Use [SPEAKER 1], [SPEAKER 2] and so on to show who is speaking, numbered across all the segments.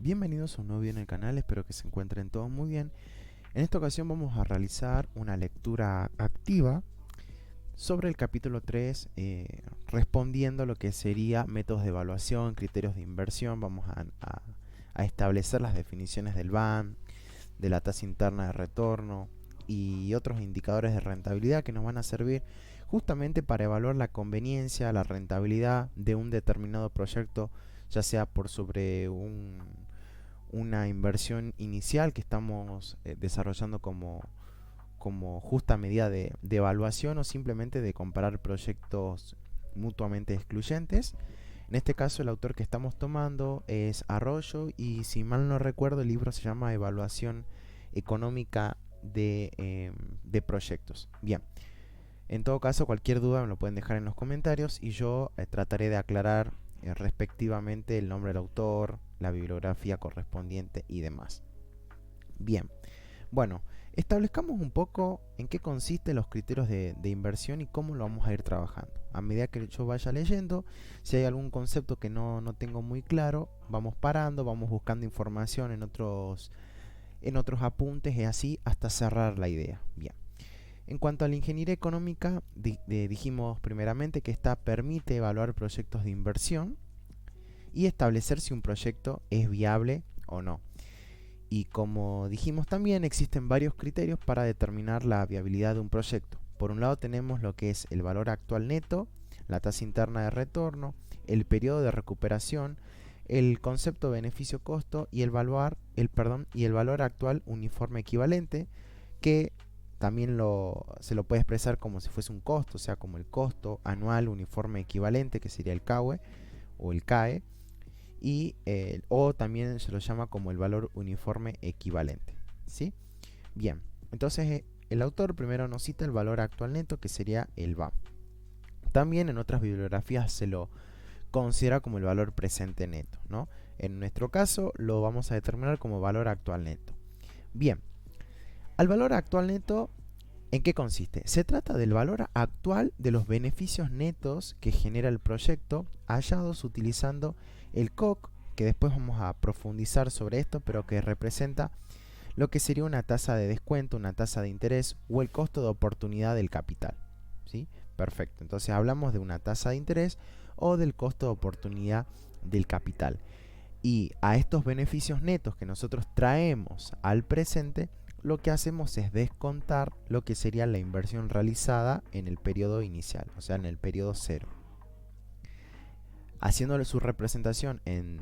[SPEAKER 1] Bienvenidos a un nuevo video en el canal, espero que se encuentren todos muy bien. En esta ocasión vamos a realizar una lectura activa sobre el capítulo 3, respondiendo a lo que sería métodos de evaluación, criterios de inversión. Vamos a establecer las definiciones del BAM, de la tasa interna de retorno y otros indicadores de rentabilidad que nos van a servir justamente para evaluar la conveniencia, la rentabilidad de un determinado proyecto, ya sea por sobre una inversión inicial que estamos desarrollando como justa medida de evaluación, o simplemente de comparar proyectos mutuamente excluyentes. En este caso el autor que estamos tomando es Arroyo, y si mal no recuerdo el libro se llama Evaluación Económica de Proyectos. Bien, en todo caso cualquier duda me lo pueden dejar en los comentarios y yo trataré de aclarar respectivamente el nombre del autor, la bibliografía correspondiente y demás. Bien, bueno, establezcamos un poco en qué consisten los criterios de inversión y cómo lo vamos a ir trabajando. A medida que yo vaya leyendo, si hay algún concepto que no tengo muy claro, vamos parando, vamos buscando información en otros apuntes y así hasta cerrar la idea. Bien. En cuanto a la ingeniería económica, dijimos primeramente que esta permite evaluar proyectos de inversión y establecer si un proyecto es viable o no. Y como dijimos también, existen varios criterios para determinar la viabilidad de un proyecto. Por un lado tenemos lo que es el valor actual neto, la tasa interna de retorno, el periodo de recuperación, el concepto beneficio-costo y el valor actual uniforme equivalente, que también se lo puede expresar como si fuese un costo, o sea, como el costo anual uniforme equivalente, que sería el CAUE o el CAE, o también se lo llama como el valor uniforme equivalente, ¿sí? Bien, entonces el autor primero nos cita el valor actual neto, que sería el VAM. También en otras bibliografías se lo considera como el valor presente neto, ¿no? En nuestro caso lo vamos a determinar como valor actual neto. Bien, al valor actual neto, ¿en qué consiste? Se trata del valor actual de los beneficios netos que genera el proyecto, hallados utilizando el COC, que después vamos a profundizar sobre esto, pero que representa lo que sería una tasa de descuento, una tasa de interés o el costo de oportunidad del capital, ¿sí? Perfecto, entonces hablamos de una tasa de interés o del costo de oportunidad del capital. Y a estos beneficios netos que nosotros traemos al presente, lo que hacemos es descontar lo que sería la inversión realizada en el periodo inicial, o sea, en el periodo cero. Haciéndole su representación en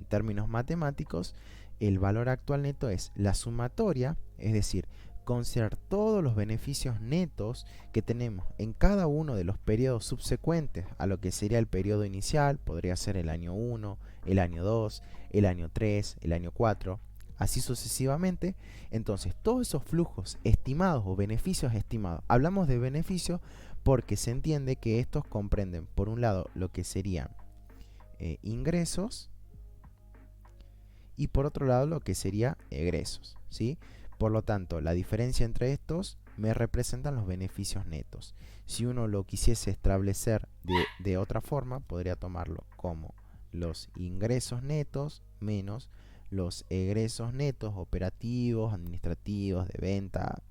[SPEAKER 1] términos matemáticos, el valor actual neto es la sumatoria, es decir, considerar todos los beneficios netos que tenemos en cada uno de los periodos subsecuentes a lo que sería el periodo inicial. Podría ser el año 1, el año 2, el año 3, el año 4, así sucesivamente. Entonces todos esos flujos estimados o beneficios estimados, hablamos de beneficios porque se entiende que estos comprenden, por un lado, lo que serían ingresos, y por otro lado lo que sería egresos, ¿sí? Por lo tanto, la diferencia entre estos me representan los beneficios netos. Si uno lo quisiese establecer de otra forma, podría tomarlo como los ingresos netos menos los egresos netos operativos, administrativos, de venta,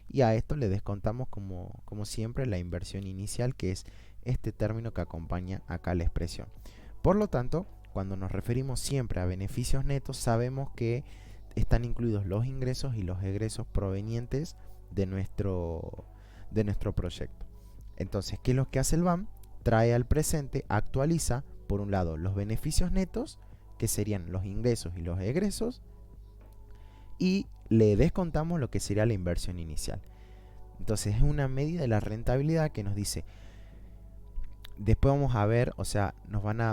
[SPEAKER 1] y a esto le descontamos como siempre la inversión inicial, que es este término que acompaña acá la expresión. Por lo tanto, cuando nos referimos siempre a beneficios netos, sabemos que están incluidos los ingresos y los egresos provenientes de nuestro proyecto. Entonces, ¿qué es lo que hace el BAM? Trae al presente, actualiza, por un lado, los beneficios netos, que serían los ingresos y los egresos, y le descontamos lo que sería la inversión inicial. Entonces, es una medida de la rentabilidad que nos dice. Después vamos a ver, o sea,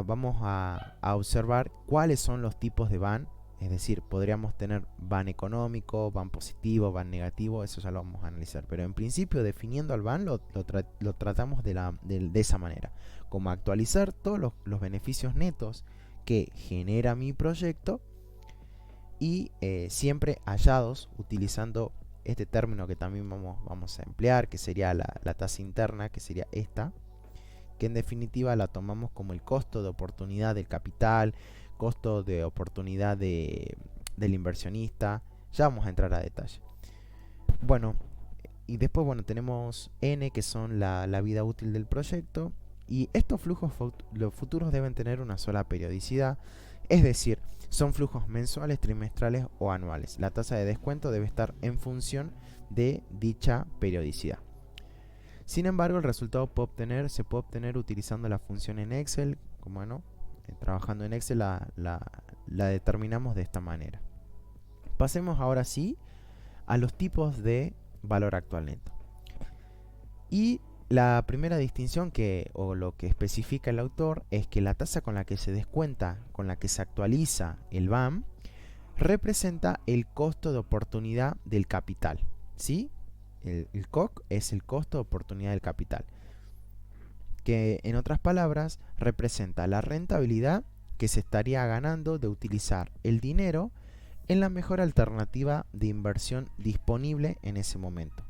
[SPEAKER 1] vamos a observar cuáles son los tipos de BAN. Es decir, podríamos tener BAN económico, BAN positivo, BAN negativo, eso ya lo vamos a analizar. Pero en principio, definiendo al BAN, lo tratamos de esa manera. Como actualizar todos los beneficios netos que genera mi proyecto, y siempre hallados utilizando este término que también vamos a emplear, que sería la tasa interna, que sería esta, que en definitiva la tomamos como el costo de oportunidad del capital, costo de oportunidad del inversionista. Ya vamos a entrar a detalle. Bueno, y después tenemos N, que son la vida útil del proyecto. Y estos flujos los futuros deben tener una sola periodicidad, es decir, son flujos mensuales, trimestrales o anuales. La tasa de descuento debe estar en función de dicha periodicidad. Sin embargo, el resultado se puede obtener utilizando la función en Excel. Trabajando en Excel la determinamos de esta manera. Pasemos ahora sí a los tipos de valor actual neto. Y la primera distinción o lo que especifica el autor es que la tasa con la que se descuenta, con la que se actualiza el VAM, representa el costo de oportunidad del capital, ¿sí? El COC es el costo de oportunidad del capital, que en otras palabras representa la rentabilidad que se estaría ganando de utilizar el dinero en la mejor alternativa de inversión disponible en ese momento.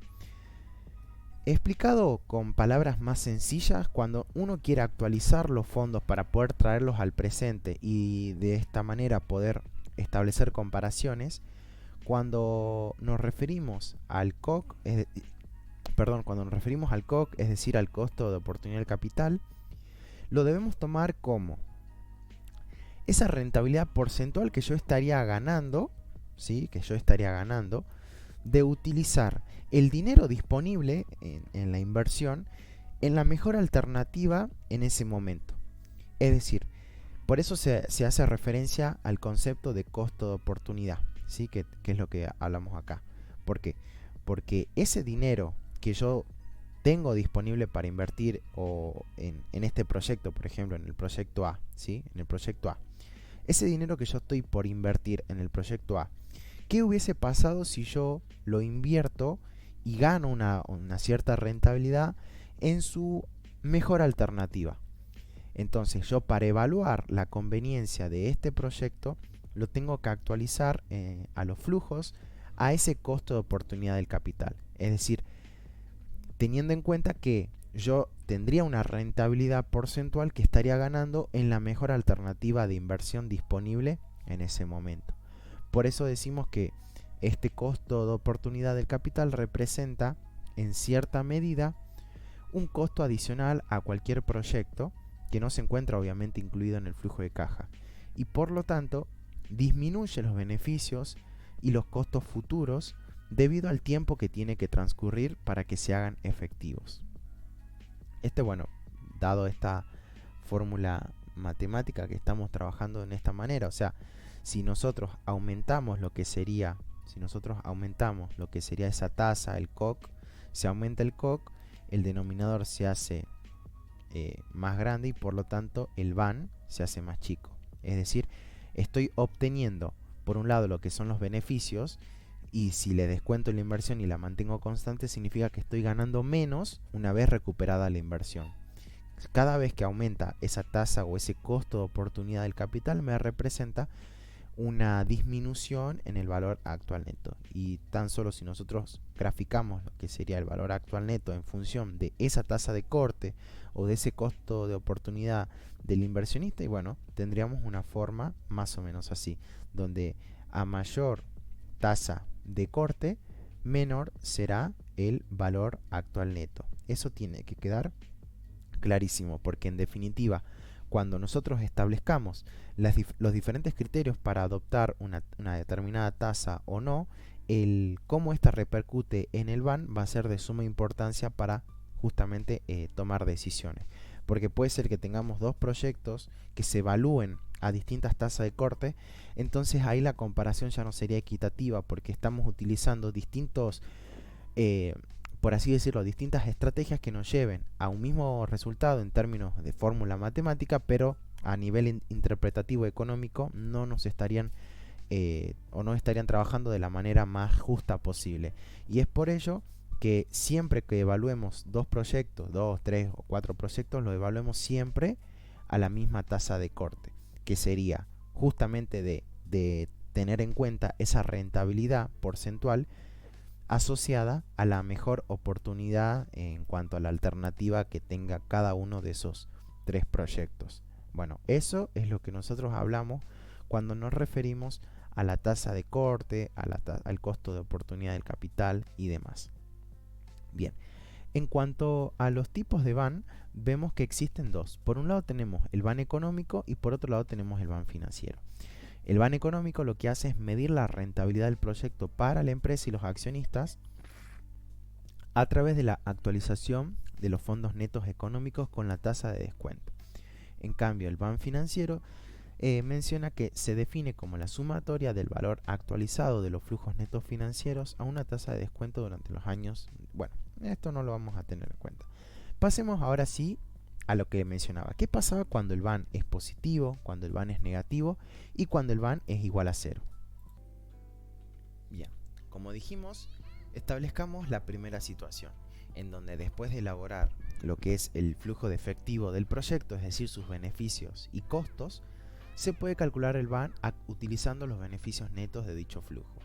[SPEAKER 1] Explicado con palabras más sencillas, cuando uno quiere actualizar los fondos para poder traerlos al presente y de esta manera poder establecer comparaciones, cuando nos referimos al COC, es decir, al costo de oportunidad del capital, lo debemos tomar como esa rentabilidad porcentual que yo estaría ganando, ¿sí? De utilizar el dinero disponible en la inversión en la mejor alternativa en ese momento. Es decir, por eso se hace referencia al concepto de costo de oportunidad, ¿sí? Que es lo que hablamos acá. ¿Por qué? Porque ese dinero que yo tengo disponible para invertir en este proyecto, por ejemplo, en el proyecto A, ¿sí? En el proyecto A. Ese dinero que yo estoy por invertir en el proyecto A, ¿qué hubiese pasado si yo lo invierto y gano una cierta rentabilidad en su mejor alternativa? Entonces yo, para evaluar la conveniencia de este proyecto, lo tengo que actualizar a los flujos a ese costo de oportunidad del capital. Es decir, teniendo en cuenta que yo tendría una rentabilidad porcentual que estaría ganando en la mejor alternativa de inversión disponible en ese momento. Por eso decimos que este costo de oportunidad del capital representa en cierta medida un costo adicional a cualquier proyecto que no se encuentra obviamente incluido en el flujo de caja, y por lo tanto disminuye los beneficios y los costos futuros debido al tiempo que tiene que transcurrir para que se hagan efectivos. Dado esta fórmula matemática que estamos trabajando en esta manera, o sea, si nosotros aumentamos lo que sería esa tasa, el COC, se aumenta el COC, el denominador se hace más grande y por lo tanto el VAN se hace más chico. Es decir, estoy obteniendo por un lado lo que son los beneficios, y si le descuento la inversión y la mantengo constante, significa que estoy ganando menos una vez recuperada la inversión. Cada vez que aumenta esa tasa o ese costo de oportunidad del capital, me representa una disminución en el valor actual neto. Y tan solo si nosotros graficamos lo que sería el valor actual neto en función de esa tasa de corte o de ese costo de oportunidad del inversionista, y tendríamos una forma más o menos así, donde a mayor tasa de corte, menor será el valor actual neto. Eso tiene que quedar clarísimo, porque en definitiva, cuando nosotros establezcamos los diferentes criterios para adoptar una determinada tasa o no, cómo esta repercute en el VAN va a ser de suma importancia para justamente tomar decisiones. Porque puede ser que tengamos dos proyectos que se evalúen a distintas tasas de corte, entonces ahí la comparación ya no sería equitativa, porque estamos utilizando distintos, por así decirlo, distintas estrategias que nos lleven a un mismo resultado en términos de fórmula matemática, pero a nivel interpretativo económico no nos estarían no estarían trabajando de la manera más justa posible. Y es por ello que siempre que evaluemos dos, tres o cuatro proyectos, lo evaluemos siempre a la misma tasa de corte, que sería justamente de tener en cuenta esa rentabilidad porcentual asociada a la mejor oportunidad en cuanto a la alternativa que tenga cada uno de esos tres proyectos. Eso es lo que nosotros hablamos cuando nos referimos a la tasa de corte, al costo de oportunidad del capital y demás. Bien, en cuanto a los tipos de BAN, vemos que existen dos. Por un lado tenemos el BAN económico y por otro lado tenemos el BAN financiero. El BAN económico lo que hace es medir la rentabilidad del proyecto para la empresa y los accionistas a través de la actualización de los fondos netos económicos con la tasa de descuento. En cambio, el BAN financiero menciona que se define como la sumatoria del valor actualizado de los flujos netos financieros a una tasa de descuento durante los años. Bueno, esto no lo vamos a tener en cuenta. Pasemos ahora sí a lo que mencionaba. ¿Qué pasaba cuando el BAN es positivo, cuando el BAN es negativo y cuando el BAN es igual a cero? Bien, como dijimos, establezcamos la primera situación, en donde después de elaborar lo que es el flujo de efectivo del proyecto, es decir, sus beneficios y costos, se puede calcular el BAN utilizando los beneficios netos de dicho flujo.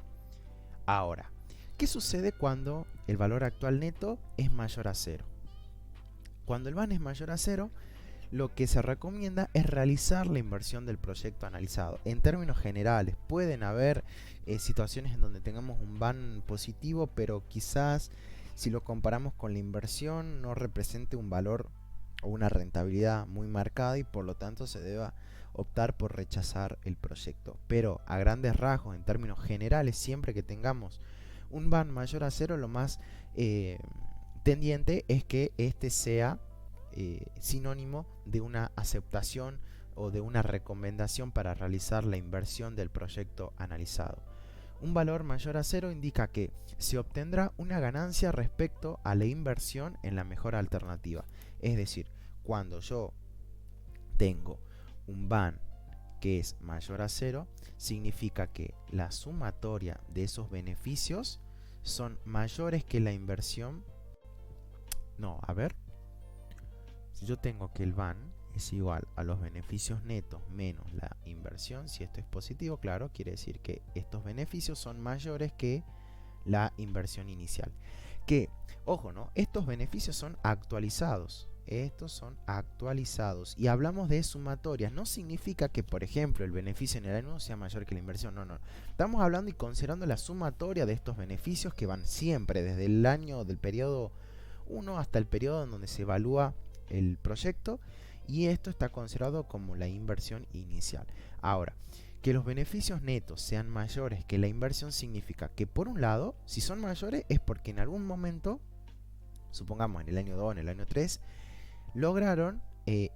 [SPEAKER 1] Ahora, ¿qué sucede cuando el valor actual neto es mayor a cero? Cuando el BAN es mayor a cero, lo que se recomienda es realizar la inversión del proyecto analizado. En términos generales, pueden haber situaciones en donde tengamos un BAN positivo, pero quizás si lo comparamos con la inversión no represente un valor o una rentabilidad muy marcada y por lo tanto se deba optar por rechazar el proyecto. Pero a grandes rasgos, en términos generales, siempre que tengamos un BAN mayor a cero, lo más tendiente es que este sea sinónimo de una aceptación o de una recomendación para realizar la inversión del proyecto analizado. Un valor mayor a cero indica que se obtendrá una ganancia respecto a la inversión en la mejor alternativa. Es decir, cuando yo tengo un BAN que es mayor a cero, significa que la sumatoria de esos beneficios son mayores que la inversión. No, a ver. Si yo tengo que el BAN es igual a los beneficios netos menos la inversión, si esto es positivo, claro, quiere decir que estos beneficios son mayores que la inversión inicial. Que, ojo, ¿no? Estos beneficios son actualizados. Estos son actualizados. Y hablamos de sumatorias. No significa que, por ejemplo, el beneficio en el año 1 sea mayor que la inversión. No, no. Estamos hablando y considerando la sumatoria de estos beneficios que van siempre desde el año del periodo 1 hasta el periodo en donde se evalúa el proyecto, y esto está considerado como la inversión inicial. Ahora, que los beneficios netos sean mayores que la inversión significa que, por un lado, si son mayores es porque en algún momento, supongamos en el año 2, en el año 3, lograron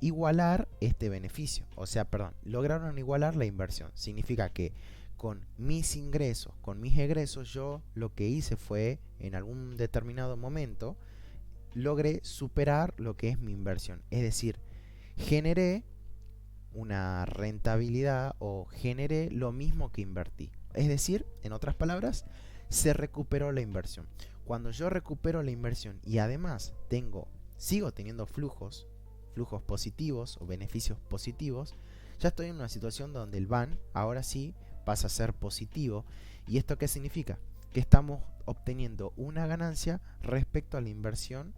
[SPEAKER 1] igualar este beneficio. O sea, perdón, lograron igualar la inversión. Significa que con mis ingresos, con mis egresos, yo lo que hice fue, en algún determinado momento, logré superar lo que es mi inversión. Es decir, generé una rentabilidad o generé lo mismo que invertí. Es decir, en otras palabras, se recuperó la inversión. Cuando yo recupero la inversión y además sigo teniendo flujos positivos o beneficios positivos, ya estoy en una situación donde el BAN ahora sí pasa a ser positivo. ¿Y esto qué significa? Que estamos obteniendo una ganancia respecto a la inversión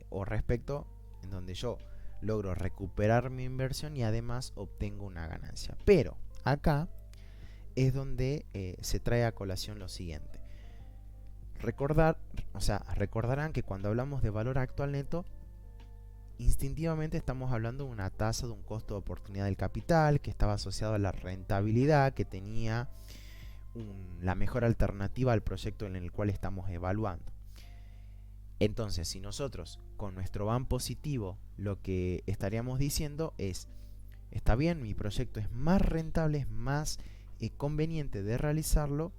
[SPEAKER 1] o respecto en donde yo logro recuperar mi inversión y además obtengo una ganancia. Pero acá es donde se trae a colación lo siguiente. Recordarán que cuando hablamos de valor actual neto, instintivamente estamos hablando de una tasa de un costo de oportunidad del capital que estaba asociado a la rentabilidad que tenía la mejor alternativa al proyecto en el cual estamos evaluando. Entonces, si nosotros con nuestro BAN positivo lo que estaríamos diciendo es, está bien, mi proyecto es más rentable, es más conveniente de realizarlo,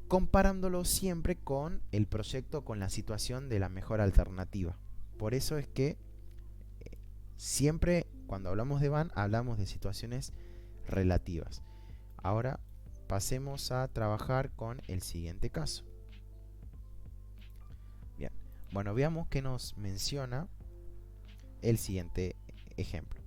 [SPEAKER 1] comparándolo siempre con el proyecto, con la situación de la mejor alternativa. Por eso es que siempre cuando hablamos de BAN hablamos de situaciones relativas. Ahora pasemos a trabajar con el siguiente caso. Bien, bueno, veamos qué nos menciona el siguiente ejemplo.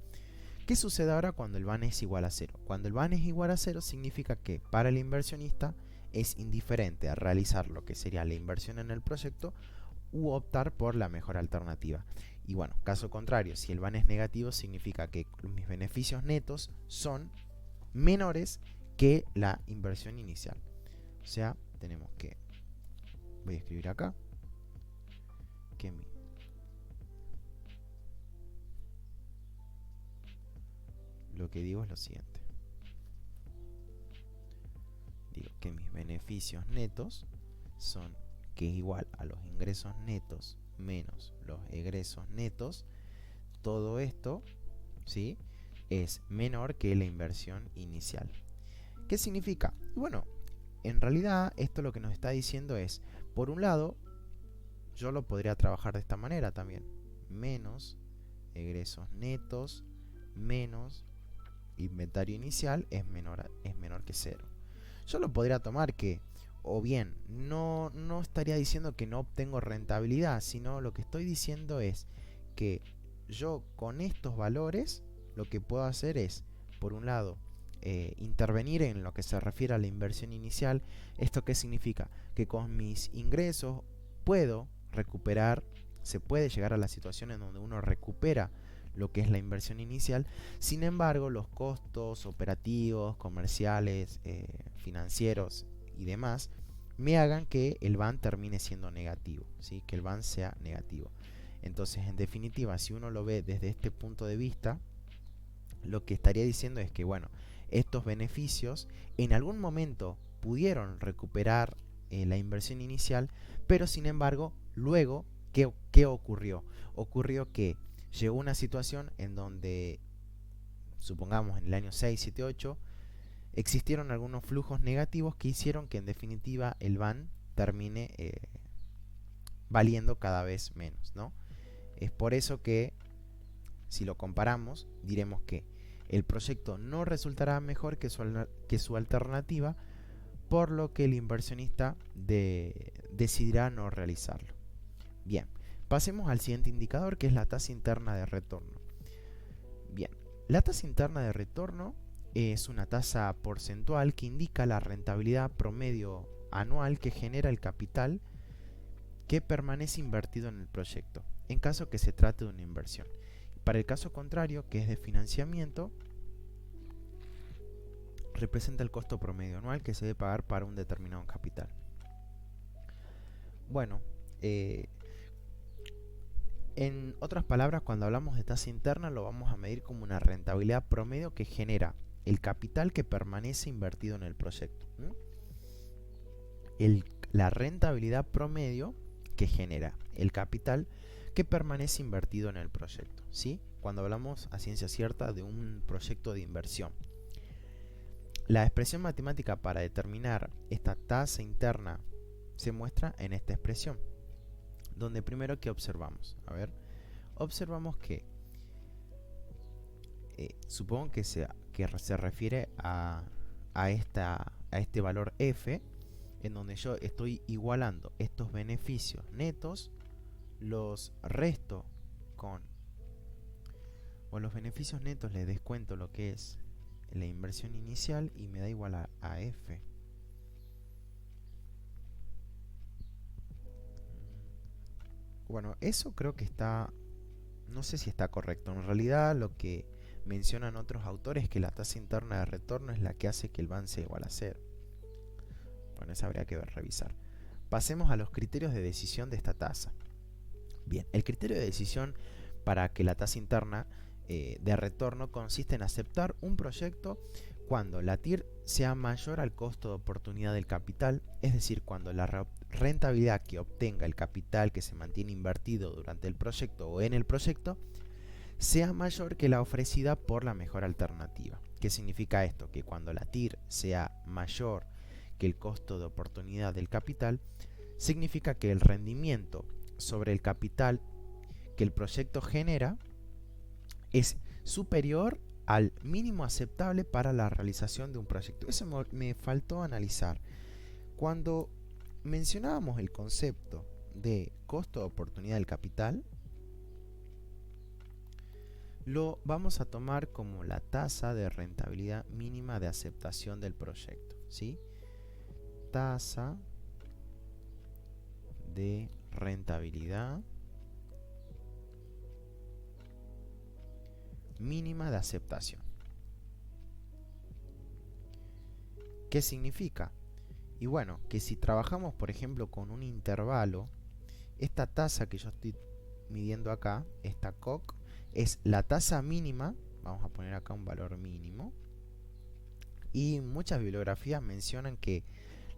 [SPEAKER 1] ¿Qué sucede ahora cuando el BAN es igual a cero? Cuando el BAN es igual a cero significa que para el inversionista es indiferente a realizar lo que sería la inversión en el proyecto u optar por la mejor alternativa. Y bueno, caso contrario, si el VAN es negativo, significa que mis beneficios netos son menores que la inversión inicial. O sea, tenemos que, voy a escribir acá, que lo que digo es lo siguiente. Digo que mis beneficios netos son, que es igual a los ingresos netos menos los egresos netos. Todo esto, ¿sí?, es menor que la inversión inicial. ¿Qué significa? Bueno, en realidad esto lo que nos está diciendo es, por un lado, yo lo podría trabajar de esta manera también. Menos egresos netos menos inventario inicial es menor que 0. Yo lo podría tomar que, o bien, no estaría diciendo que no obtengo rentabilidad, sino lo que estoy diciendo es que yo con estos valores lo que puedo hacer es, por un lado, intervenir en lo que se refiere a la inversión inicial. ¿Esto qué significa? Que con mis ingresos puedo recuperar, se puede llegar a la situación en donde uno recupera lo que es la inversión inicial. Sin embargo, los costos operativos, comerciales, financieros y demás me hagan que el VAN termine siendo negativo, ¿sí?, que el VAN sea negativo. Entonces, en definitiva, si uno lo ve desde este punto de vista, lo que estaría diciendo es que, bueno, estos beneficios en algún momento pudieron recuperar la inversión inicial, pero sin embargo, luego, ¿qué ocurrió? Ocurrió que llegó una situación en donde, supongamos en el año 6, 7, 8, existieron algunos flujos negativos que hicieron que en definitiva el VAN termine valiendo cada vez menos, ¿no? Es por eso que, si lo comparamos, diremos que el proyecto no resultará mejor que su alternativa, por lo que el inversionista decidirá no realizarlo. Bien, pasemos al siguiente indicador, que es la tasa interna de retorno. Bien, la tasa interna de retorno es una tasa porcentual que indica la rentabilidad promedio anual que genera el capital que permanece invertido en el proyecto, en caso que se trate de una inversión. Para el caso contrario, que es de financiamiento, representa el costo promedio anual que se debe pagar para un determinado capital. Bueno, en otras palabras, cuando hablamos de tasa interna lo vamos a medir como una rentabilidad promedio que genera el capital que permanece invertido en el proyecto. La rentabilidad promedio que genera el capital que permanece invertido en el proyecto, ¿sí?, cuando hablamos a ciencia cierta de un proyecto de inversión. La expresión matemática para determinar esta tasa interna se muestra en esta expresión, donde primero, ¿qué observamos? A ver, observamos que supongo que se refiere a este valor f, en donde yo estoy igualando estos beneficios netos, los resto con los beneficios netos, les descuento lo que es la inversión inicial y me da igual a f. Bueno, eso creo que está, no sé si está correcto. En realidad lo que mencionan otros autores es que la tasa interna de retorno es la que hace que el VAN sea igual a 0. Bueno, eso habría que revisar. Pasemos a los criterios de decisión de esta tasa. Bien, el criterio de decisión para que la tasa interna de retorno consiste en aceptar un proyecto cuando la TIR sea mayor al costo de oportunidad del capital, es decir, cuando la rentabilidad que obtenga el capital que se mantiene invertido durante el proyecto o en el proyecto sea mayor que la ofrecida por la mejor alternativa. ¿Qué significa esto? Que cuando la TIR sea mayor que el costo de oportunidad del capital, significa que el rendimiento sobre el capital que el proyecto genera es superior al mínimo aceptable para la realización de un proyecto. Eso me faltó analizar. Cuando mencionábamos el concepto de costo de oportunidad del capital, lo vamos a tomar como la tasa de rentabilidad mínima de aceptación del proyecto, ¿sí? Tasa de rentabilidad mínima de aceptación. ¿Qué significa? Y bueno, que si trabajamos por ejemplo con un intervalo, esta tasa que yo estoy midiendo acá, esta COC, es la tasa mínima. Vamos a poner acá un valor mínimo. Y muchas bibliografías mencionan que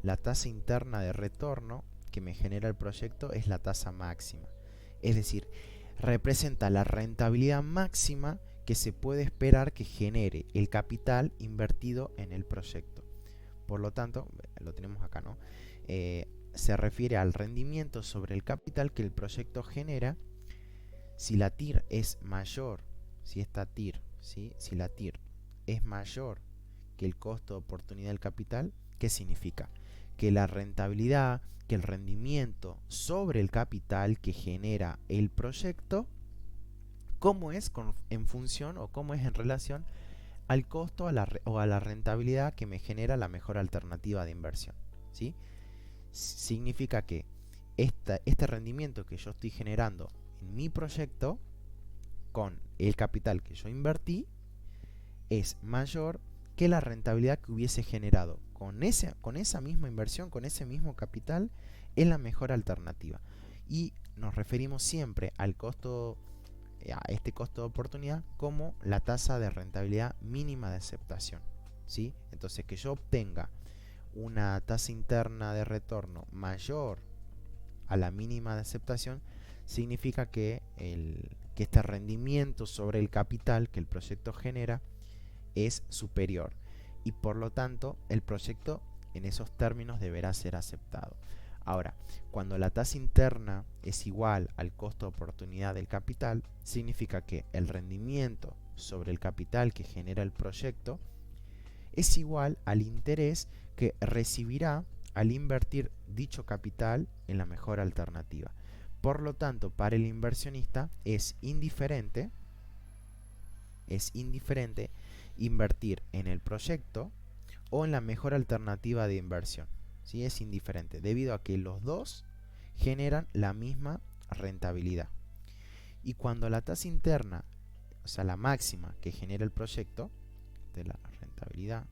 [SPEAKER 1] la tasa interna de retorno que me genera el proyecto es la tasa máxima. Es decir, representa la rentabilidad máxima que se puede esperar que genere el capital invertido en el proyecto. Por lo tanto, lo tenemos acá, ¿no? Se refiere al rendimiento sobre el capital que el proyecto genera si la TIR es mayor, si esta TIR, ¿sí? Si la TIR es mayor que el costo de oportunidad del capital. ¿Qué significa? Que la rentabilidad, que el rendimiento sobre el capital que genera el proyecto, cómo es en función o cómo es en relación al costo o a la rentabilidad que me genera la mejor alternativa de inversión, ¿sí? Significa que este rendimiento que yo estoy generando en mi proyecto con el capital que yo invertí es mayor que la rentabilidad que hubiese generado con esa misma inversión, con ese mismo capital, en la mejor alternativa. Y nos referimos siempre al costo, a este costo de oportunidad, como la tasa de rentabilidad mínima de aceptación, ¿sí? Entonces, que yo obtenga una tasa interna de retorno mayor a la mínima de aceptación significa que este rendimiento sobre el capital que el proyecto genera es superior y por lo tanto el proyecto en esos términos deberá ser aceptado. Ahora, cuando la tasa interna es igual al costo de oportunidad del capital, significa que el rendimiento sobre el capital que genera el proyecto es igual al interés que recibirá al invertir dicho capital en la mejor alternativa. Por lo tanto, para el inversionista es indiferente invertir en el proyecto o en la mejor alternativa de inversión. ¿Sí? Es indiferente, debido a que los dos generan la misma rentabilidad. Y cuando la tasa interna, o sea, la máxima que genera el proyecto, de la rentabilidad,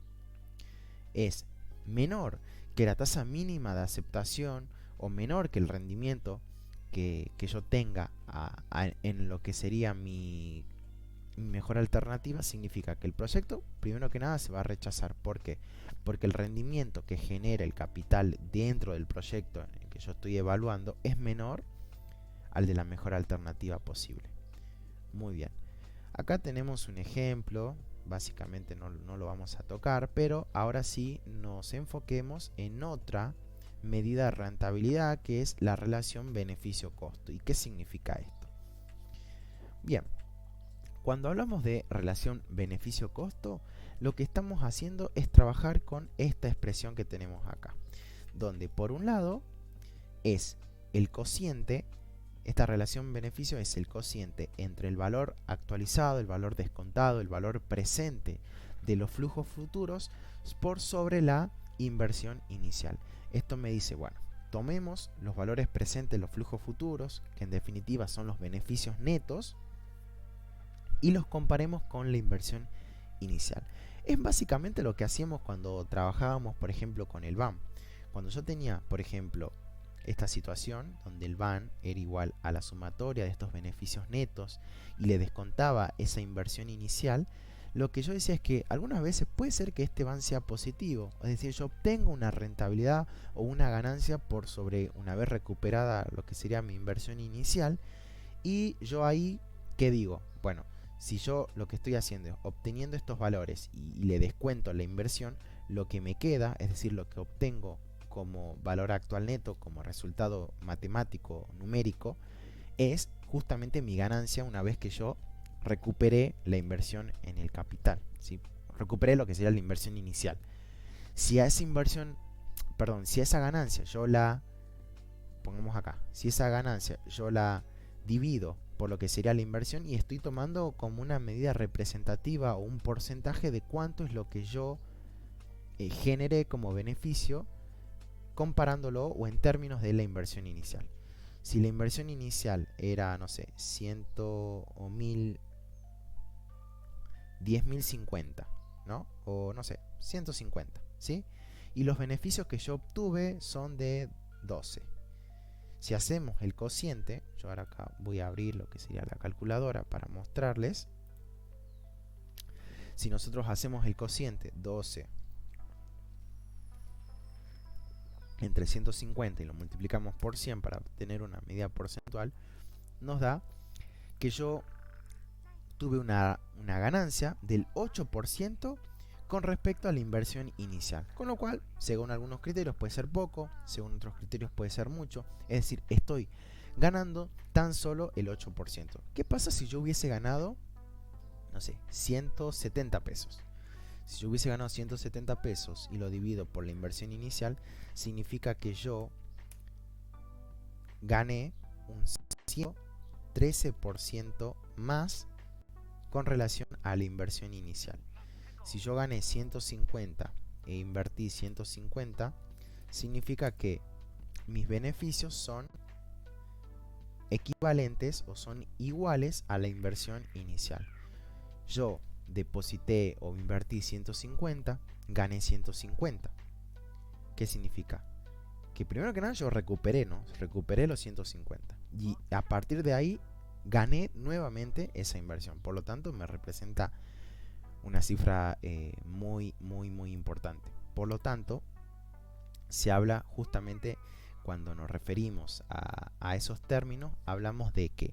[SPEAKER 1] es menor que la tasa mínima de aceptación o menor que el rendimiento que yo tenga en lo que sería mi mejor alternativa, significa que el proyecto, primero que nada, se va a rechazar. ¿Por qué? Porque el rendimiento que genera el capital dentro del proyecto en el que yo estoy evaluando es menor al de la mejor alternativa posible. Muy bien. Acá tenemos un ejemplo, básicamente no lo vamos a tocar, pero ahora sí nos enfoquemos en otra medida de rentabilidad, que es la relación beneficio-costo. ¿Y qué significa esto? Bien, cuando hablamos de relación beneficio-costo, lo que estamos haciendo es trabajar con esta expresión que tenemos acá, donde por un lado es el cociente. Esta relación beneficio es el cociente entre el valor actualizado, el valor descontado, el valor presente de los flujos futuros por sobre la inversión inicial. Esto me dice, bueno, tomemos los valores presentes de los flujos futuros, que en definitiva son los beneficios netos, y los comparemos con la inversión inicial. Es básicamente lo que hacíamos cuando trabajábamos, por ejemplo, con el BAM. Cuando yo tenía, por ejemplo, esta situación donde el BAN era igual a la sumatoria de estos beneficios netos y le descontaba esa inversión inicial, lo que yo decía es que algunas veces puede ser que este BAN sea positivo, es decir, yo obtengo una rentabilidad o una ganancia por sobre una vez recuperada lo que sería mi inversión inicial, y yo ahí, ¿qué digo? Bueno, si yo lo que estoy haciendo es obteniendo estos valores y le descuento la inversión, lo que me queda, es decir, lo que obtengo como valor actual neto, como resultado matemático, numérico, es justamente mi ganancia una vez que yo recuperé la inversión en el capital, ¿sí? Recuperé lo que sería la inversión inicial. Si a esa inversión, perdón, si esa ganancia yo la, pongamos acá, si esa ganancia yo la divido por lo que sería la inversión y estoy tomando como una medida representativa o un porcentaje de cuánto es lo que yo generé como beneficio, comparándolo o en términos de la inversión inicial. Si la inversión inicial era, no sé, 100 o 1000 10.050, ¿no? O no sé, 150, ¿sí? Y los beneficios que yo obtuve son de 12. Si hacemos el cociente, yo ahora acá voy a abrir lo que sería la calculadora para mostrarles. Si nosotros hacemos el cociente 12 entre 150 y lo multiplicamos por 100 para obtener una medida porcentual, nos da que yo tuve una ganancia del 8% con respecto a la inversión inicial. Con lo cual, según algunos criterios puede ser poco, según otros criterios puede ser mucho. Es decir, estoy ganando tan solo el 8%. ¿Qué pasa si yo hubiese ganado, no sé, 170 pesos? Si yo hubiese ganado 170 pesos y lo divido por la inversión inicial, significa que yo gané un 113% más con relación a la inversión inicial. Si yo gané 150 e invertí 150, significa que mis beneficios son equivalentes o son iguales a la inversión inicial. Yo deposité o invertí 150, gané 150. ¿Qué significa? Que primero que nada yo recuperé, ¿no? Recuperé los 150. Y a partir de ahí gané nuevamente esa inversión. Por lo tanto, me representa una cifra muy importante. Por lo tanto, se habla justamente cuando nos referimos a esos términos, hablamos de que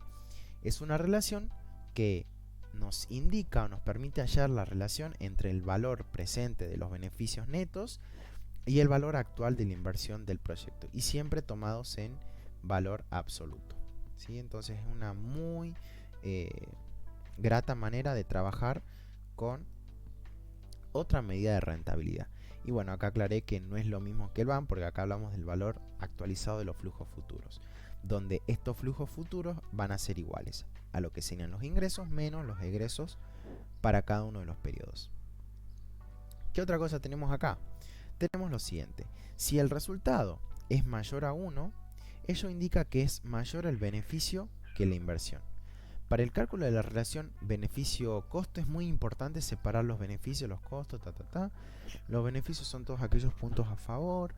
[SPEAKER 1] es una relación que nos indica o nos permite hallar la relación entre el valor presente de los beneficios netos y el valor actual de la inversión del proyecto, y siempre tomados en valor absoluto, ¿sí? Entonces es una muy grata manera de trabajar con otra medida de rentabilidad. Y bueno, acá aclaré que no es lo mismo que el BAN, porque acá hablamos del valor actualizado de los flujos futuros, donde estos flujos futuros van a ser iguales a lo que serían los ingresos menos los egresos para cada uno de los periodos. ¿Qué otra cosa tenemos acá? Tenemos lo siguiente: si el resultado es mayor a 1, ello indica que es mayor el beneficio que la inversión. Para el cálculo de la relación beneficio-costo es muy importante separar los beneficios, los costos, Los beneficios son todos aquellos puntos a favor.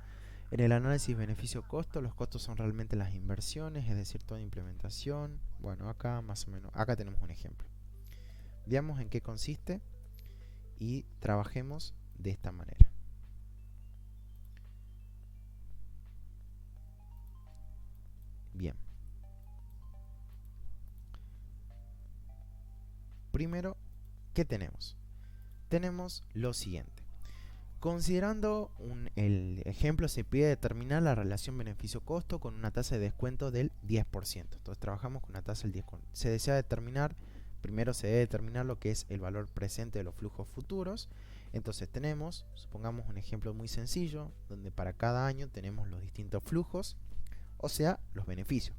[SPEAKER 1] En el análisis beneficio-costo, los costos son realmente las inversiones, es decir, toda implementación. Bueno, acá más o menos, acá tenemos un ejemplo. Veamos en qué consiste y trabajemos de esta manera. Bien. Primero, ¿qué tenemos? Tenemos lo siguiente. Considerando el ejemplo, se pide determinar la relación beneficio-costo con una tasa de descuento del 10%. Entonces trabajamos con una tasa del 10%. Se desea determinar, primero se debe determinar lo que es el valor presente de los flujos futuros. Entonces tenemos, supongamos un ejemplo muy sencillo, donde para cada año tenemos los distintos flujos, o sea, los beneficios.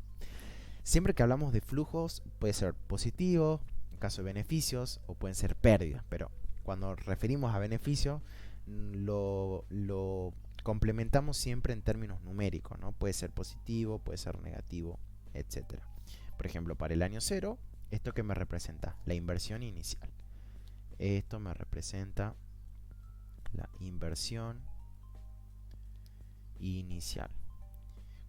[SPEAKER 1] Siempre que hablamos de flujos, puede ser positivo, en caso de beneficios, o pueden ser pérdidas, pero cuando referimos a beneficios, lo complementamos siempre en términos numéricos, ¿no? Puede ser positivo, puede ser negativo, etc. Por ejemplo, para el año 0, ¿esto qué me representa? La inversión inicial. Esto me representa la inversión inicial.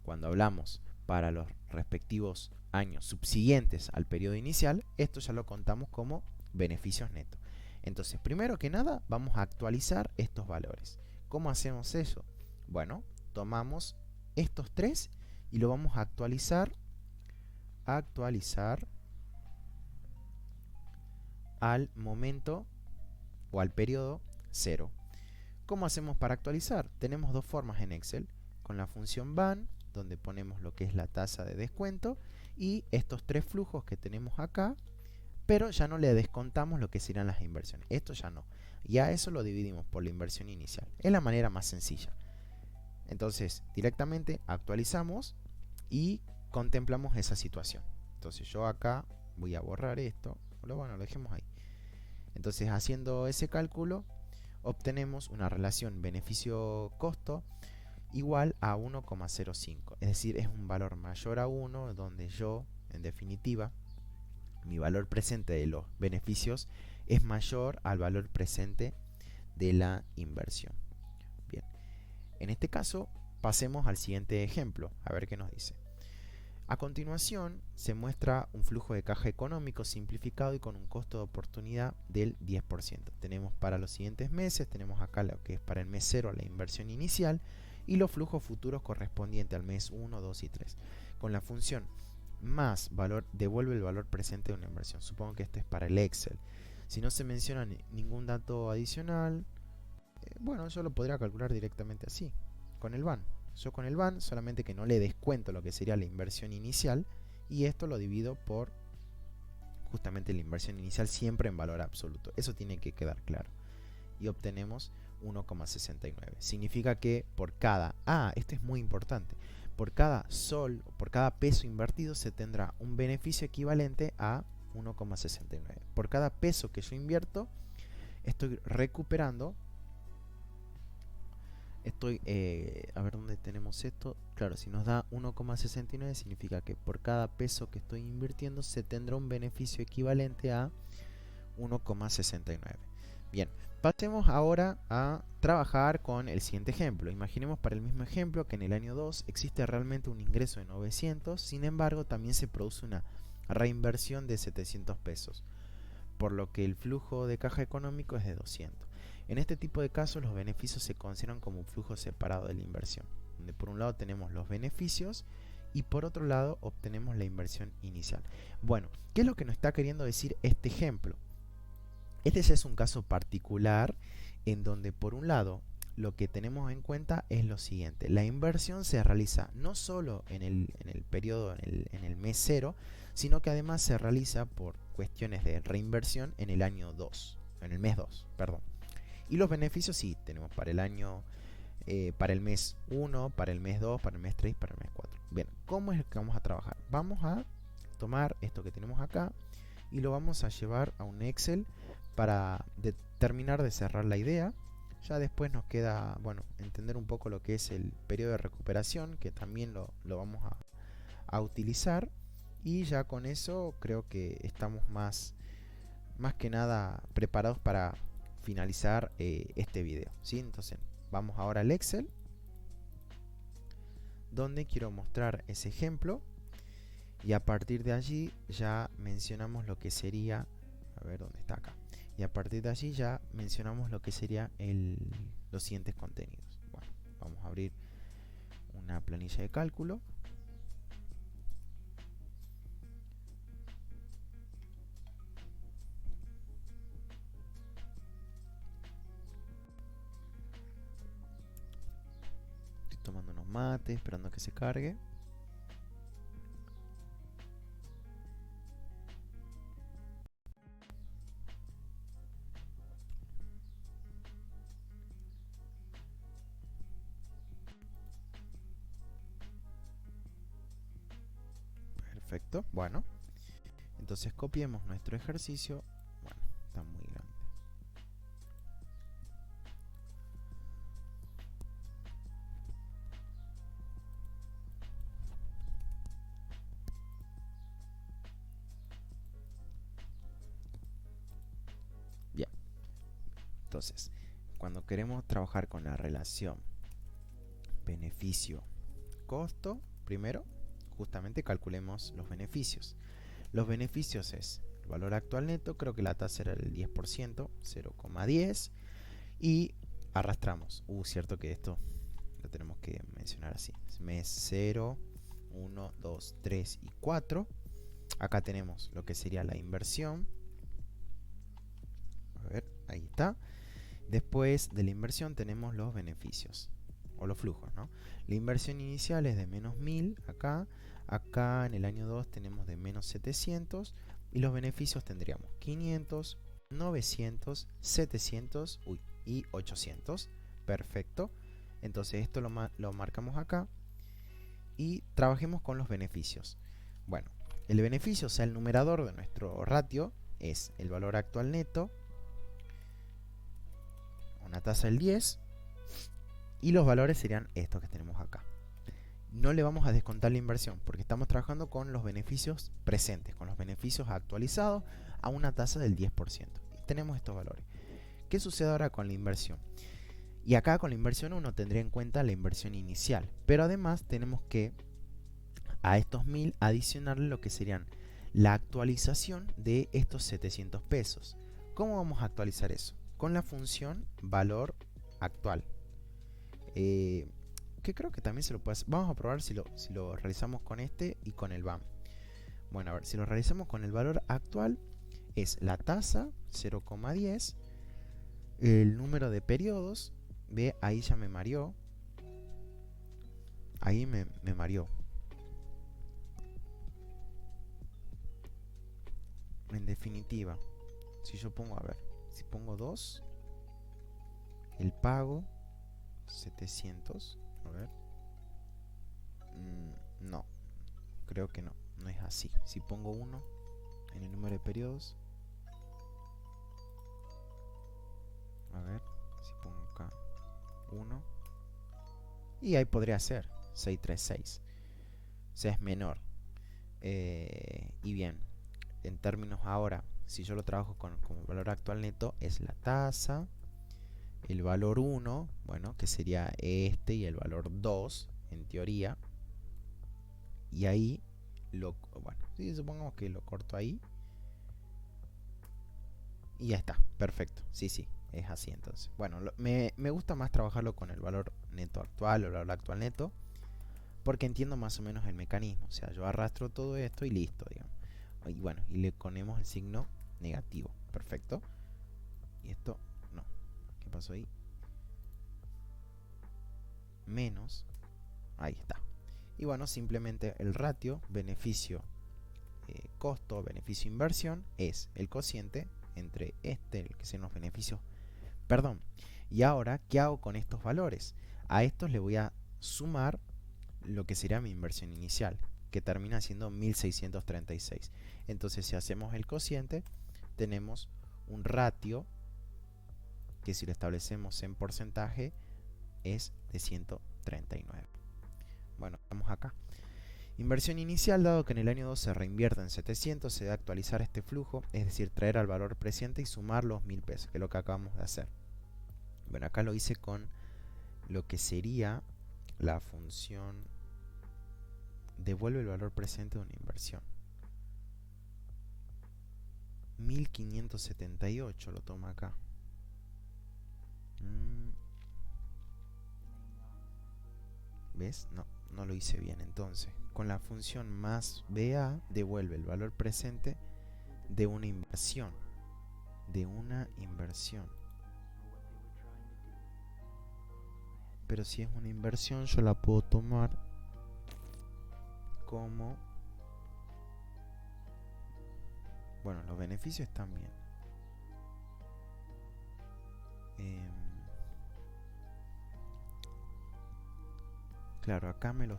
[SPEAKER 1] Cuando hablamos para los respectivos años subsiguientes al periodo inicial, esto ya lo contamos como beneficios netos. Entonces, primero que nada, vamos a actualizar estos valores. ¿Cómo hacemos eso? Bueno, tomamos estos tres y lo vamos a actualizar al momento o al periodo 0. ¿Cómo hacemos para actualizar? Tenemos dos formas en Excel, con la función BAN, donde ponemos lo que es la tasa de descuento, y estos tres flujos que tenemos acá, pero ya no le descontamos lo que serán las inversiones. Esto ya no. Ya eso lo dividimos por la inversión inicial. Es la manera más sencilla. Entonces, directamente actualizamos y contemplamos esa situación. Entonces, yo acá voy a borrar esto. Bueno, lo dejemos ahí. Entonces, haciendo ese cálculo, obtenemos una relación beneficio-costo igual a 1,05. Es decir, es un valor mayor a 1, donde yo, en definitiva, mi valor presente de los beneficios es mayor al valor presente de la inversión. Bien, en este caso pasemos al siguiente ejemplo, a ver qué nos dice. A continuación se muestra un flujo de caja económico simplificado y con un costo de oportunidad del 10%. Tenemos para los siguientes meses, tenemos acá lo que es para el mes 0 la inversión inicial y los flujos futuros correspondientes al mes 1, 2 y 3. Con la función más valor devuelve el valor presente de una inversión. Supongo que esto es para el Excel. Si no se menciona ningún dato adicional, bueno, yo lo podría calcular directamente así, con el VAN. Yo con el VAN solamente que no le descuento lo que sería la inversión inicial y esto lo divido por justamente la inversión inicial siempre en valor absoluto. Eso tiene que quedar claro. Y obtenemos 1,69. Significa que por cada... esto es muy importante. Por cada sol, por cada peso invertido se tendrá un beneficio equivalente a 1,69. Por cada peso que yo invierto, estoy recuperando... a ver dónde tenemos esto. Claro, si nos da 1,69 significa que por cada peso que estoy invirtiendo se tendrá un beneficio equivalente a 1,69. Bien, pasemos ahora a trabajar con el siguiente ejemplo. Imaginemos para el mismo ejemplo que en el año 2 existe realmente un ingreso de 900, sin embargo también se produce una reinversión de 700 pesos, por lo que el flujo de caja económico es de 200. En este tipo de casos los beneficios se consideran como un flujo separado de la inversión, donde por un lado tenemos los beneficios y por otro lado obtenemos la inversión inicial. Bueno, ¿qué es lo que nos está queriendo decir este ejemplo? Este ya es un caso particular en donde por un lado lo que tenemos en cuenta es lo siguiente: la inversión se realiza no solo en el periodo, en el mes 0, sino que además se realiza por cuestiones de reinversión en el año 2, en el mes 2, perdón. Y los beneficios sí, tenemos para el año, para el mes 1, para el mes 2, para el mes 3 y para el mes 4. Bien, ¿cómo es que vamos a trabajar? Vamos a tomar esto que tenemos acá y lo vamos a llevar a un Excel para terminar de cerrar la idea. Ya después nos queda, bueno, entender un poco lo que es el periodo de recuperación, que también lo vamos a utilizar. Y ya con eso creo que estamos más que nada preparados para finalizar este video, ¿sí? Entonces vamos ahora al Excel, donde quiero mostrar ese ejemplo, y a partir de allí ya mencionamos lo que sería, a ver dónde está acá, y a partir de allí ya mencionamos lo que sería los siguientes contenidos. Bueno, vamos a abrir una planilla de cálculo. Tomando unos mates, esperando que se cargue. Perfecto, bueno. Entonces copiemos nuestro ejercicio. Bueno, está muy grande. Bien. Entonces, cuando queremos trabajar con la relación beneficio-costo, primero, justamente calculemos los beneficios. Los beneficios es el valor actual neto, creo que la tasa era el 10%, 0,10, y arrastramos. Cierto que esto lo tenemos que mencionar así. Mes 0, 1, 2, 3 y 4. Acá tenemos lo que sería la inversión. A ver, ahí está. Después de la inversión tenemos los beneficios o los flujos, ¿no? La inversión inicial es de menos 1000 acá. Acá en el año 2 tenemos de menos 700 y los beneficios tendríamos 500, 900, 700 y 800. Perfecto. Entonces esto lo marcamos acá y trabajemos con los beneficios. Bueno, el beneficio, o sea el numerador de nuestro ratio, es el valor actual neto, una tasa del 10, y los valores serían estos que tenemos acá. No le vamos a descontar la inversión porque estamos trabajando con los beneficios presentes, con los beneficios actualizados a una tasa del 10%. tenemos estos valores. ¿Qué sucede ahora con la inversión? Y acá con la inversión uno tendría en cuenta la inversión inicial, pero además tenemos que a estos 1000 adicionarle lo que serían la actualización de estos 700 pesos. ¿Cómo vamos a actualizar eso? Con la función valor actual. Que creo que también se lo puede hacer. Vamos a probar si lo realizamos con este y con el BAM. Bueno, a ver, si lo realizamos con el valor actual, es la tasa 0,10, el número de periodos, ve, ahí ya me mareó. Ahí me mareó. En definitiva, si yo pongo, a ver, si pongo 2, el pago 700, a ver, no, creo que no es así. Si pongo 1 en el número de periodos, a ver, si pongo acá 1, y ahí podría ser 636, o sea, es menor. Y bien, en términos ahora, si yo lo trabajo como valor actual neto, es la tasa, el valor 1, bueno, que sería este, y el valor 2, en teoría. Y ahí, bueno, sí, supongamos que lo corto ahí. Y ya está, perfecto. Sí, sí, es así entonces. Bueno, me gusta más trabajarlo con el valor neto actual o el valor actual neto, porque entiendo más o menos el mecanismo. O sea, yo arrastro todo esto y listo, digamos. Y bueno, y le ponemos el signo negativo. Perfecto. Y esto, no. ¿Qué pasó ahí? Menos. Ahí está. Y bueno, simplemente el ratio beneficio costo, beneficio inversión es el cociente entre el que son los beneficios. Perdón. Y ahora, ¿qué hago con estos valores? A estos le voy a sumar lo que sería mi inversión inicial, que termina siendo 1636. Entonces, si hacemos el cociente, tenemos un ratio que, si lo establecemos en porcentaje, es de 139. Bueno, vamos acá. Inversión inicial: dado que en el año 2 se reinvierte en 700, se debe actualizar este flujo, es decir, traer al valor presente y sumar los 1000 pesos, que es lo que acabamos de hacer. Bueno, acá lo hice con lo que sería la función devuelve el valor presente de una inversión. 1578 lo toma acá. ¿Ves? No lo hice bien. Entonces, con la función más BA devuelve el valor presente de una inversión. Pero si es una inversión, yo la puedo tomar como... Bueno, los beneficios están bien. Claro, acá me lo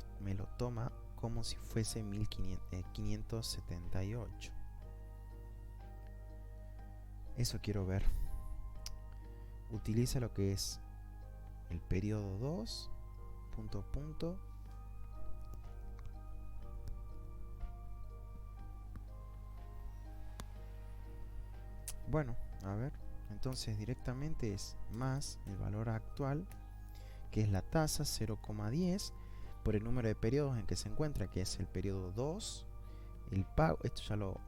[SPEAKER 1] toma como si fuese 1578. Eso quiero ver. Utiliza lo que es el periodo 2, punto. Bueno, a ver. Entonces directamente es más el valor actual, que es la tasa 0,10 por el número de periodos en que se encuentra, que es el periodo 2, el pago, esto ya lo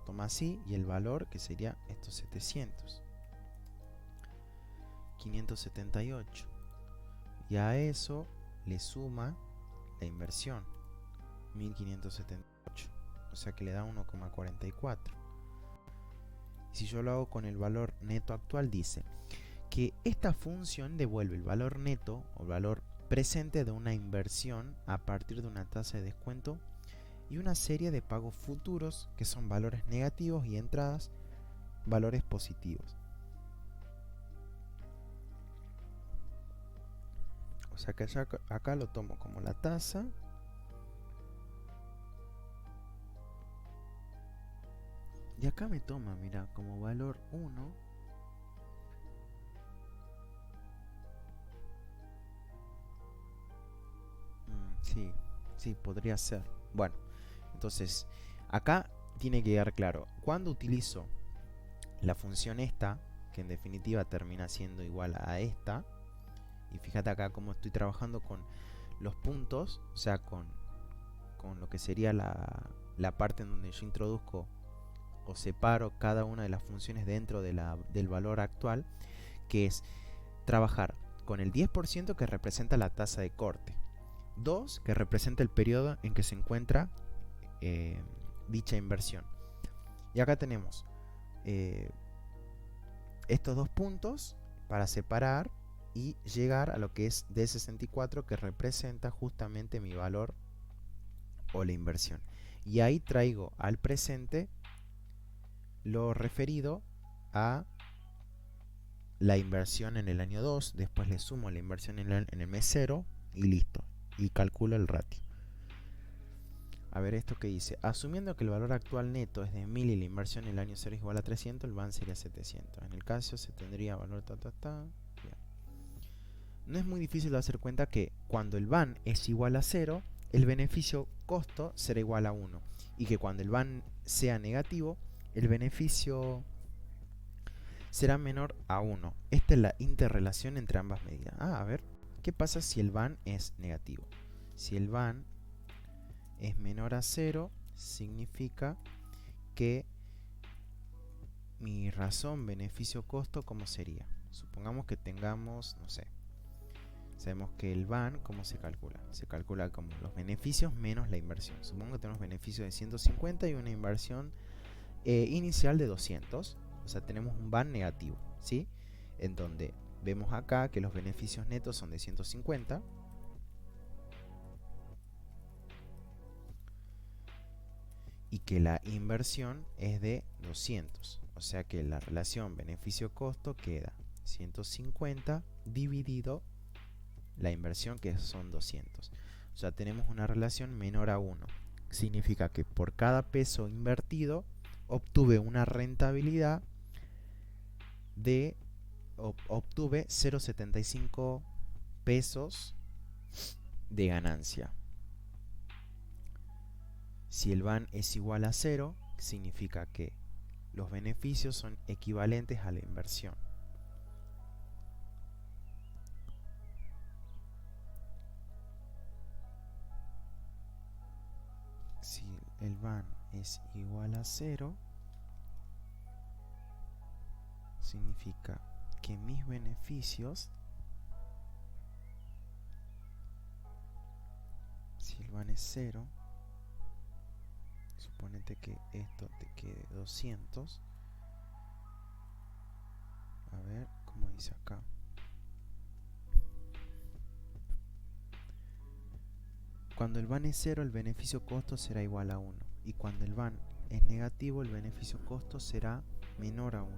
[SPEAKER 1] toma así, y el valor, que sería estos 700, 578, y a eso le suma la inversión, 1578, o sea que le da 1,44. Y si yo lo hago con el valor neto actual, dice que esta función devuelve el valor neto o valor presente de una inversión a partir de una tasa de descuento y una serie de pagos futuros, que son valores negativos, y entradas, valores positivos. O sea que acá lo tomo como la tasa y acá me toma, mira, como valor 1. Sí, podría ser. Bueno, entonces acá tiene que quedar claro: cuando utilizo la función esta, que en definitiva termina siendo igual a esta. Y fíjate acá cómo estoy trabajando con los puntos, o sea, con lo que sería la parte en donde yo introduzco o separo cada una de las funciones dentro del valor actual, que es trabajar con el 10% que representa la tasa de corte, 2 que representa el periodo en que se encuentra dicha inversión. Y acá tenemos estos dos puntos para separar y llegar a lo que es D64, que representa justamente mi valor o la inversión. Y ahí traigo al presente lo referido a la inversión en el año 2, después le sumo la inversión en el mes 0 y listo. Y calculo el ratio. A ver esto que dice: asumiendo que el valor actual neto es de 1000 y la inversión en el año 0 es igual a 300, el BAN sería 700. En el caso se tendría valor Bien. No es muy difícil de hacer cuenta que cuando el BAN es igual a 0, el beneficio costo será igual a 1. Y que cuando el BAN sea negativo, el beneficio será menor a 1. Esta es la interrelación entre ambas medidas. A ver, ¿qué pasa si el BAN es negativo? Si el BAN es menor a 0, significa que mi razón beneficio-costo, ¿cómo sería? Supongamos que tengamos, no sé, sabemos que el BAN, ¿cómo se calcula? Se calcula como los beneficios menos la inversión. Supongo que tenemos beneficios de 150 y una inversión inicial de 200. O sea, tenemos un BAN negativo, ¿sí? En donde vemos acá que los beneficios netos son de 150. Y que la inversión es de 200. O sea que la relación beneficio-costo queda 150 dividido la inversión, que son 200. O sea, tenemos una relación menor a 1. Significa que por cada peso invertido obtuve una rentabilidad de obtuve 0,75 pesos de ganancia. Si el BAN es igual a 0, significa que los beneficios son equivalentes a la inversión. Si el BAN es igual a 0, significa que mis beneficios, si el BAN es 0, suponete que esto te quede 200. A ver, ¿cómo dice acá? Cuando el BAN es 0, el beneficio costo será igual a 1. Y cuando el BAN es negativo, el beneficio costo será menor a 1.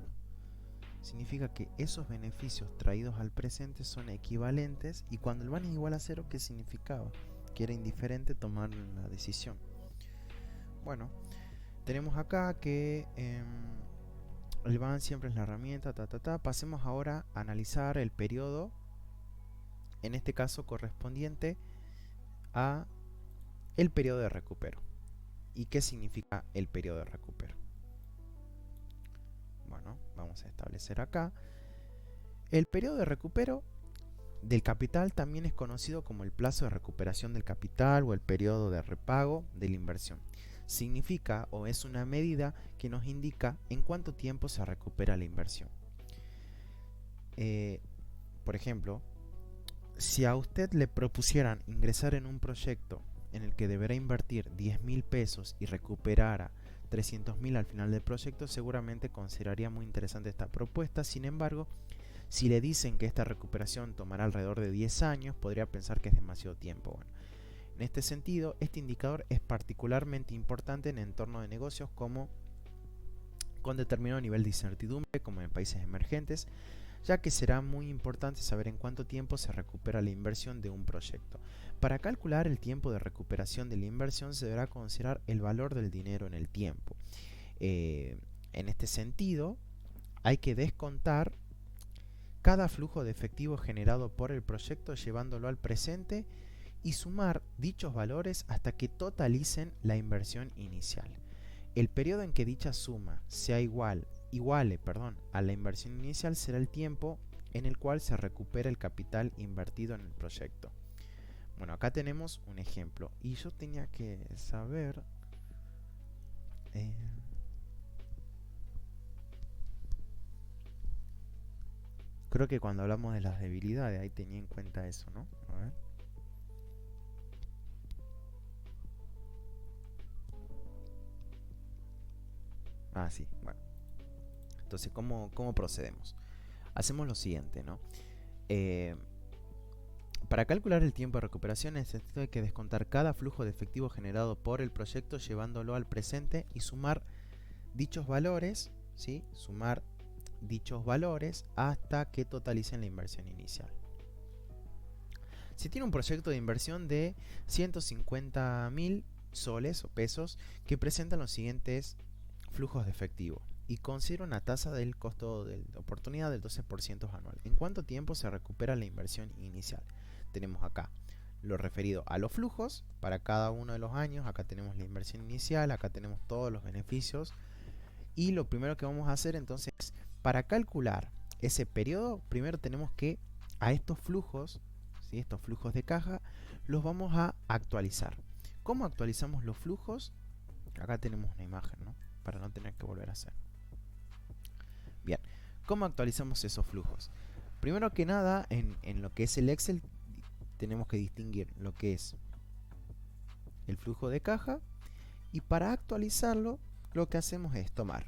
[SPEAKER 1] Significa que esos beneficios traídos al presente son equivalentes. Y cuando el BAN es igual a 0, ¿qué significaba? Que era indiferente tomar una decisión. Bueno, tenemos acá que el BAN siempre es la herramienta, Pasemos ahora a analizar el periodo, en este caso correspondiente a el periodo de recupero. ¿Y qué significa el periodo de recupero? Bueno, vamos a establecer acá. El periodo de recupero del capital también es conocido como el plazo de recuperación del capital o el periodo de repago de la inversión. Significa o es una medida que nos indica en cuánto tiempo se recupera la inversión. Por ejemplo, si a usted le propusieran ingresar en un proyecto en el que deberá invertir 10.000 pesos y recuperara 300.000 al final del proyecto, seguramente consideraría muy interesante esta propuesta. Sin embargo, si le dicen que esta recuperación tomará alrededor de 10 años, podría pensar que es demasiado tiempo. Bueno, en este sentido, este indicador es particularmente importante en entornos de negocios con determinado nivel de incertidumbre, como en países emergentes, ya que será muy importante saber en cuánto tiempo se recupera la inversión de un proyecto. Para calcular el tiempo de recuperación de la inversión se deberá considerar el valor del dinero en el tiempo. En este sentido, hay que descontar cada flujo de efectivo generado por el proyecto llevándolo al presente y sumar dichos valores hasta que totalicen la inversión inicial. El periodo en que dicha suma sea igual iguale, perdón, a la inversión inicial será el tiempo en el cual se recupera el capital invertido en el proyecto. Bueno, acá tenemos un ejemplo y yo tenía que saber creo que cuando hablamos de las debilidades ahí tenía en cuenta eso, ¿no? A ver. Ah, sí, bueno. Entonces, ¿cómo procedemos? Hacemos lo siguiente, ¿no? Eh, para calcular el tiempo de recuperación hay que descontar cada flujo de efectivo generado por el proyecto llevándolo al presente y sumar dichos valores, ¿sí? Sumar dichos valores hasta que totalicen la inversión inicial. Si tiene un proyecto de inversión de 150.000 soles o pesos que presentan los siguientes flujos de efectivo y considera una tasa del costo de oportunidad del 12% anual, ¿en cuánto tiempo se recupera la inversión inicial? Tenemos acá lo referido a los flujos para cada uno de los años. Acá tenemos la inversión inicial, acá tenemos todos los beneficios. Y lo primero que vamos a hacer entonces, para calcular ese periodo, primero tenemos que a estos flujos, ¿sí? Estos flujos de caja, los vamos a actualizar. ¿Cómo actualizamos los flujos? Acá tenemos una imagen, ¿no? Para no tener que volver a hacer. Bien, ¿cómo actualizamos esos flujos? Primero que nada, en lo que es el Excel, tenemos que distinguir lo que es el flujo de caja, y para actualizarlo lo que hacemos es tomar,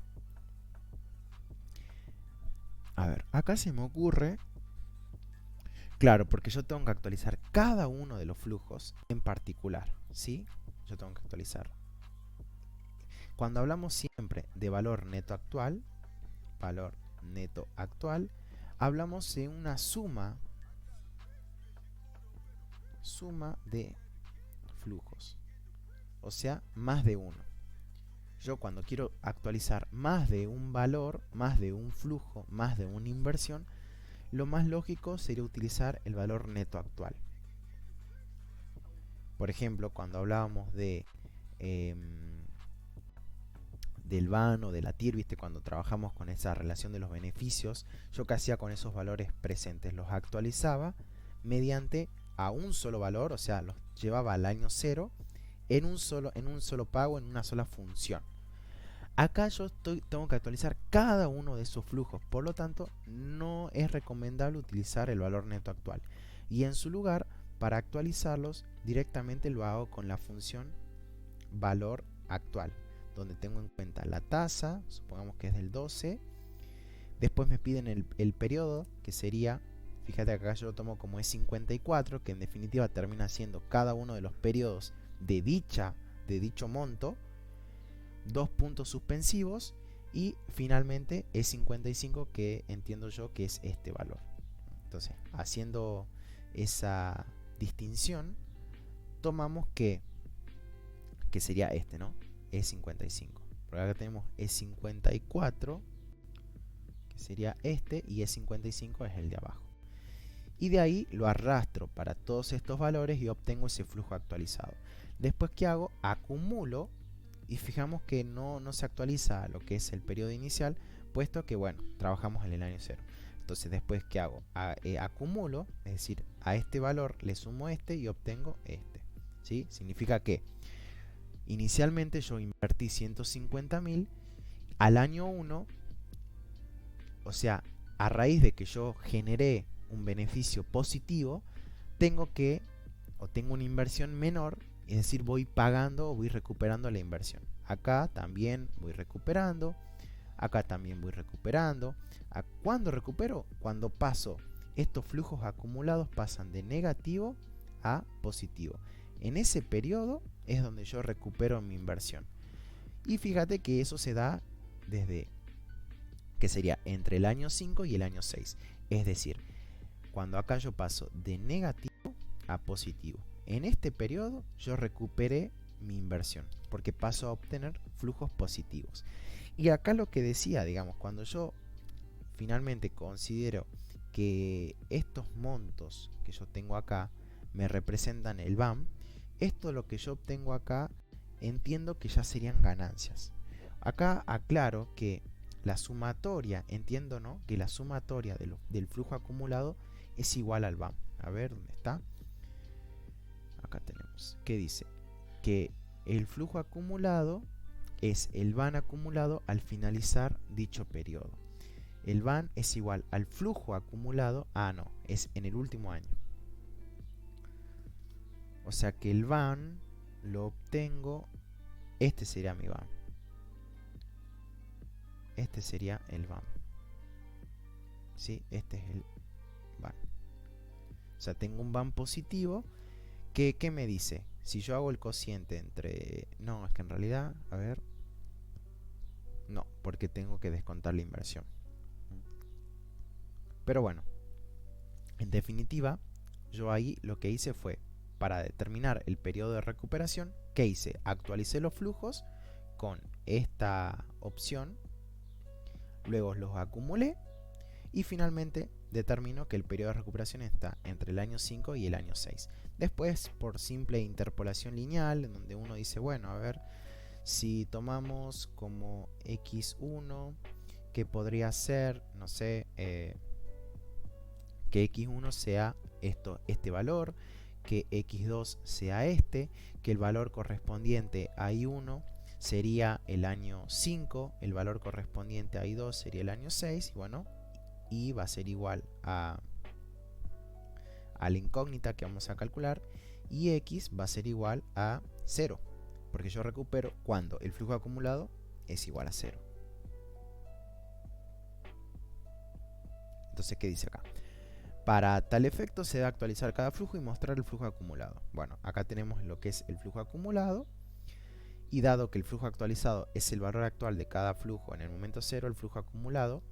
[SPEAKER 1] a ver, acá se me ocurre, claro, porque yo tengo que actualizar cada uno de los flujos en particular, ¿sí? Yo tengo que actualizarlo. Cuando hablamos siempre de valor neto actual, hablamos de una suma de flujos, o sea, más de uno. Yo cuando quiero actualizar más de un valor, más de un flujo, más de una inversión, lo más lógico sería utilizar el valor neto actual. Por ejemplo, cuando hablábamos del VAN o de la TIR, ¿viste? Cuando trabajamos con esa relación de los beneficios, yo qué hacía con esos valores presentes, los actualizaba mediante a un solo valor, o sea, los llevaba al año 0 en un solo pago, en una sola función. Acá yo tengo que actualizar cada uno de esos flujos, por lo tanto no es recomendable utilizar el valor neto actual. Y en su lugar, para actualizarlos, directamente lo hago con la función valor actual, donde tengo en cuenta la tasa, supongamos que es del 12, después me piden el periodo, que sería, fíjate acá yo lo tomo como E54, que en definitiva termina siendo cada uno de los periodos de dicho monto, 2 puntos suspensivos y finalmente E55, que entiendo yo que es este valor. Entonces, haciendo esa distinción, tomamos que sería este, ¿no? E55. Por acá tenemos E54, que sería este, y E55 es el de abajo. Y de ahí lo arrastro para todos estos valores y obtengo ese flujo actualizado. Después, ¿qué hago? Acumulo. Y fijamos que no se actualiza lo que es el periodo inicial, puesto que, bueno, trabajamos en el año 0. Entonces, después, ¿qué hago? Acumulo, es decir, a este valor le sumo este y obtengo este, ¿sí? Significa que inicialmente yo invertí 150.000, al año 1, o sea, a raíz de que yo generé un beneficio positivo, tengo una inversión menor. Es decir, voy pagando o voy recuperando la inversión. Acá también voy recuperando. Acá también voy recuperando. ¿Cuándo recupero? Cuando paso, estos flujos acumulados pasan de negativo a positivo. En ese periodo es donde yo recupero mi inversión. Y fíjate que eso se da desde, que sería entre el año 5 y el año 6. Es decir, cuando acá yo paso de negativo a positivo. En este periodo yo recuperé mi inversión porque paso a obtener flujos positivos. Y acá lo que decía, digamos, cuando yo finalmente considero que estos montos que yo tengo acá me representan el VAM, esto lo que yo obtengo acá entiendo que ya serían ganancias. Acá aclaro que la sumatoria, entiendo, ¿no?, que la sumatoria del flujo acumulado es igual al VAM. A ver, ¿dónde está? Acá tenemos. ¿Qué dice? Que el flujo acumulado es el VAM acumulado al finalizar dicho periodo. El VAM es igual al flujo acumulado. No, es en el último año. O sea que el VAM lo obtengo. Este sería mi VAM. Este sería el VAM. ¿Sí? Este es el VAM. O sea, tengo un VAM positivo. ¿Qué me dice? Si yo hago el cociente entre... No, es que en realidad, a ver... No, porque tengo que descontar la inversión. Pero bueno, en definitiva, yo ahí lo que hice fue, para determinar el periodo de recuperación, ¿qué hice? Actualicé los flujos con esta opción, luego los acumulé y finalmente determino que el periodo de recuperación está entre el año 5 y el año 6. Después, por simple interpolación lineal, en donde uno dice, bueno, a ver, si tomamos como x1, que podría ser, no sé, que x1 sea este valor, que x2 sea que el valor correspondiente a i1 sería el año 5, el valor correspondiente a i2 sería el año 6, y bueno, y va a ser igual a la incógnita que vamos a calcular, y x va a ser igual a 0, porque yo recupero cuando el flujo acumulado es igual a 0. Entonces, ¿qué dice acá? Para tal efecto se debe actualizar cada flujo y mostrar el flujo acumulado. Bueno, acá tenemos lo que es el flujo acumulado, y dado que el flujo actualizado es el valor actual de cada flujo en el momento 0, el flujo acumulado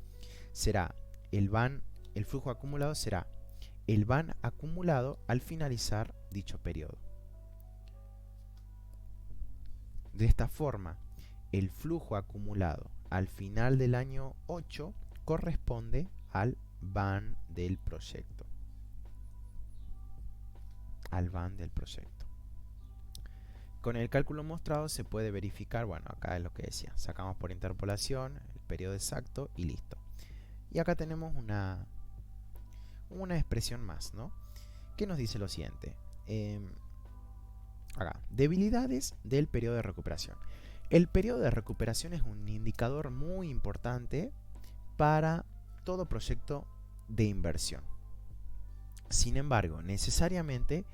[SPEAKER 1] será el flujo acumulado será el VAM acumulado al finalizar dicho periodo. De esta forma, el flujo acumulado al final del año 8 corresponde al VAM del proyecto. Al VAM del proyecto. Con el cálculo mostrado se puede verificar, bueno, acá es lo que decía, sacamos por interpolación el periodo exacto y listo. Y acá tenemos una expresión más, ¿no?, que nos dice lo siguiente. Acá, debilidades del periodo de recuperación. El periodo de recuperación es un indicador muy importante para todo proyecto de inversión. Sin embargo, necesariamente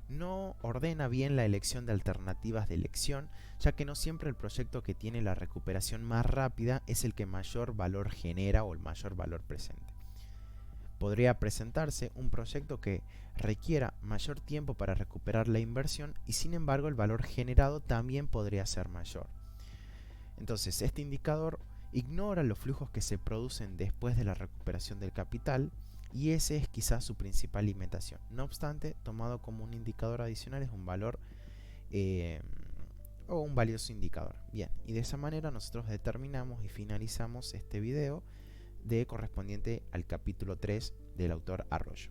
[SPEAKER 1] no ordena bien la elección de alternativas de elección, ya que no siempre el proyecto que tiene la recuperación más rápida es el que mayor valor genera o el mayor valor presente. Podría presentarse un proyecto que requiera mayor tiempo para recuperar la inversión y sin embargo el valor generado también podría ser mayor. Entonces, este indicador ignora los flujos que se producen después de la recuperación del capital, y ese es quizás su principal limitación. No obstante, tomado como un indicador adicional, es un valor o un valioso indicador. Bien, y de esa manera nosotros determinamos y finalizamos este video correspondiente al capítulo 3 del autor Arroyo.